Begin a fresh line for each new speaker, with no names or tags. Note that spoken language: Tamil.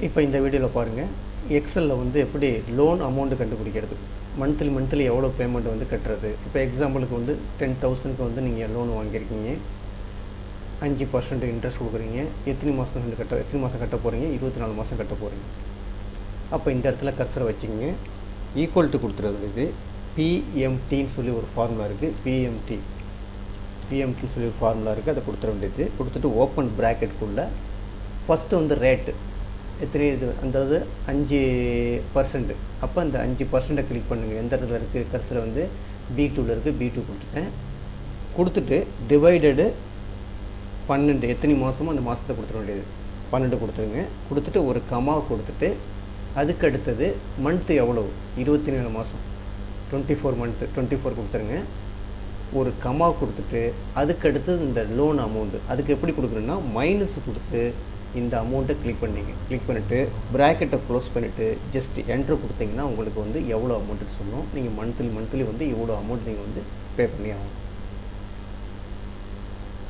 இப்போ இந்த வீடியோவில் பாருங்கள், எக்ஸலில் வந்து எப்படி லோன் அமௌண்ட்டு கண்டுபிடிக்கிறது, மந்த்லி எவ்வளோ பேமெண்ட் வந்து கட்டுறது. இப்போ எக்ஸாம்பிளுக்கு வந்து 10,000க்கு வந்து நீங்கள் லோன் வாங்கியிருக்கீங்க, 5% இன்ட்ரெஸ்ட் கொடுக்குறீங்க, எத்தனை மாதம் கட்ட போகிறீங்க, 24 மாதம் கட்ட போகிறீங்க. அப்போ இந்த இடத்துல கர்சரை வச்சுக்கிங்க, ஈக்குவல் டு கொடுத்துறது. இது பிஎம்டின்னு சொல்லி ஒரு ஃபார்முலா இருக்குது, பிஎம்டின்னு சொல்லி ஒரு ஃபார்முலா இருக்குது, அதை கொடுத்துட வேண்டியது. கொடுத்துட்டு ஓப்பன் ப்ராக்கெட்டுக்குள்ளே ஃபஸ்ட்டு வந்து ரேட்டு எத்தனை இது அதாவது 5%. அப்போ அந்த 5%-ஐ கிளிக் பண்ணுங்கள். எந்த இடத்துல இருக்குது கர்சர் வந்து B2ல் இருக்குது, B2 கொடுத்துட்டேன். கொடுத்துட்டு டிவைடடு 12 எத்தனை மாதமோ அந்த மாதத்தை கொடுத்துட வேண்டியது, 12 கொடுத்துருங்க. கொடுத்துட்டு ஒரு கமா கொடுத்துட்டு அதுக்கு அடுத்தது மந்த்து எவ்வளோ, 24 மாதம், 24 மந்த்து, 24 கொடுத்துருங்க. ஒரு கமா கொடுத்துட்டு அதுக்கு அடுத்தது இந்த லோன் அமௌண்ட்டு, அதுக்கு எப்படி கொடுக்குறேன்னா மைனஸ் கொடுத்து இந்த அமௌண்ட்டை கிளிக் பண்ணிவிட்டு ப்ராக்கெட்டை க்ளோஸ் பண்ணிவிட்டு ஜஸ்ட் என்ட்ரு கொடுத்தீங்கன்னா உங்களுக்கு வந்து எவ்வளோ அமௌண்ட்டுன்னு சொல்லணும். நீங்கள் மந்த்லி வந்து எவ்வளோ அமௌண்ட் நீங்கள் வந்து பே பண்ணி ஆகணும்.